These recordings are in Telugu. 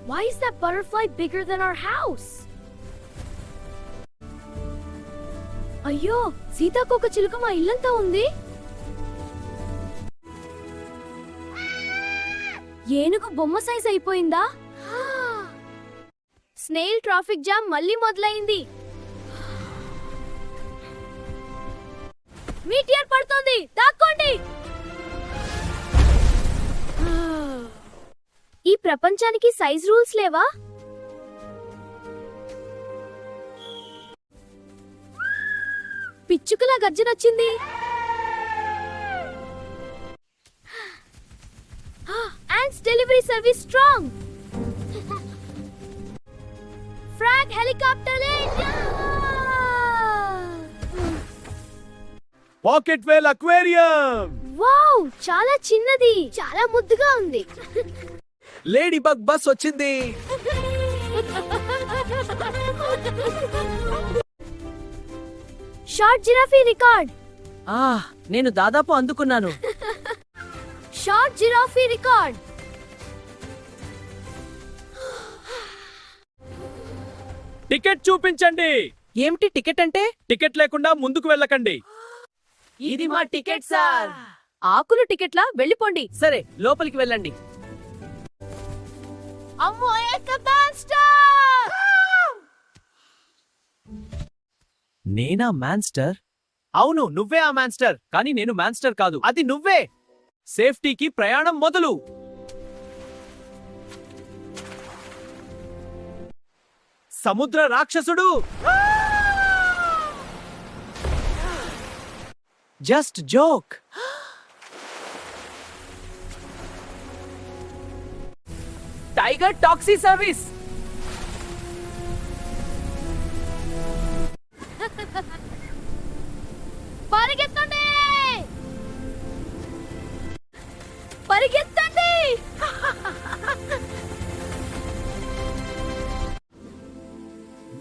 Why is that butterfly bigger than our house? అయ్యో, సీతాకోక చిలుక మా ఇల్లంతా ఉంది. ఏనుగు బొమ్మ సైజ్ అయిపోయిందా? స్నేల్ ట్రాఫిక్ జామ్ మళ్ళీ మొదలైంది. మీటియర్ పడుతోంది, దాక్కోండి. ఈ ప్రపంచానికి సైజ్ రూల్స్ లేవా? పిచ్చుకల గర్జనొచ్చింది. ants delivery service strong. frag helicopter in. Pocket whale aquarium. Wow, చాలా చిన్నది, చాలా ముద్దుగా ఉంది. లేడీ బగ్ బస్ వచ్చింది. Short giraffe record. నేను దాదాపు అందుకున్నాను. Short giraffe record. టికెట్ చూపించండి. ఏమిటి టికెట్ అంటే? టికెట్ లేకుండా ముందుకు వెళ్ళకండి. ఇది మా టికెట్ సార్. ఆకులు టికెట్లా, వెళ్ళిపోండి. సరే, లోపలికి వెళ్ళండి. అమ్మో, మాన్స్టర్! నేనా మాన్స్టర్? అవును, నువ్వే ఆ మాన్స్టర్. కానీ నేను మాన్స్టర్ కాదు, అది నువ్వే. సేఫ్టీకి ప్రయాణం మొదలు. సముద్ర రాక్షసుడు. Just joke. Tiger taxi service. పరిగెత్తండి, పరిగెత్తండి.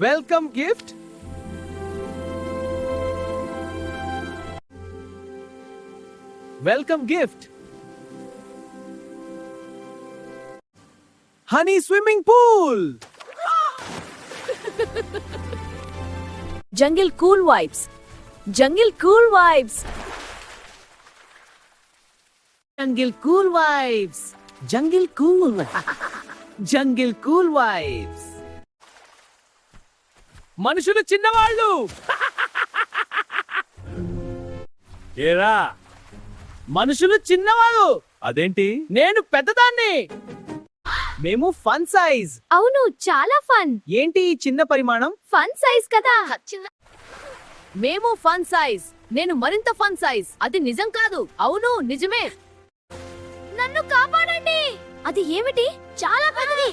Welcome gift. Welcome gift. Honey swimming pool. Jungle cool vibes. Jungle cool vibes. Jungle cool vibes. Jungle cool. Jungle cool vibes. మనుషులు చిన్నవాళ్ళు. ఏరా, మనుషులు చిన్నవాళ్ళు. అదేంటి? నేను పెద్దదాన్ని. మేము ఫన్ సైజ్. అవును, చాలా ఫన్. ఏంటి ఈ చిన్న పరిమాణం? ఫన్ సైజ్ కదా. మేము ఫన్ సైజ్. నేను మరింత ఫన్ సైజ్. అది నిజం కాదు. అవును, నిజమే. నన్ను కాపాడండి. అది ఏమిటి? చాలా పెద్దది.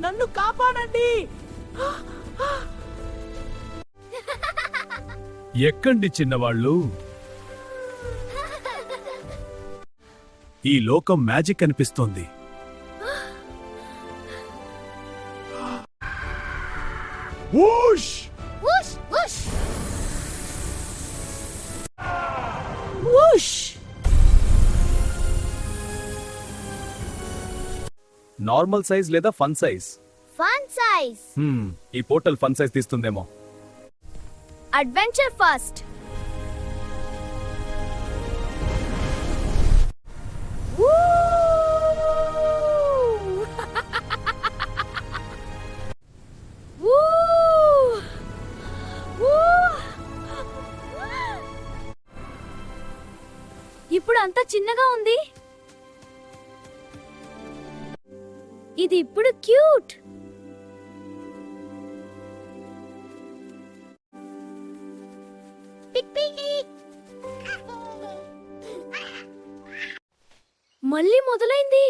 నన్ను కాపాడండి. ఎక్కండి చిన్నవాళ్ళు. ఈ లోకం మ్యాజిక్ అనిపిస్తోంది. Whoosh! Whoosh whoosh. Whoosh. Normal size లేదా ఫన్ సైజ్? Fun size. ఈ పోర్టల్ ఫన్ సైజ్ తీస్తుందేమో. Adventure first. ఇప్పుడు అంతా చిన్నగా ఉంది. ఇది ఇప్పుడు క్యూట్. మళ్ళీ మొదలైంది.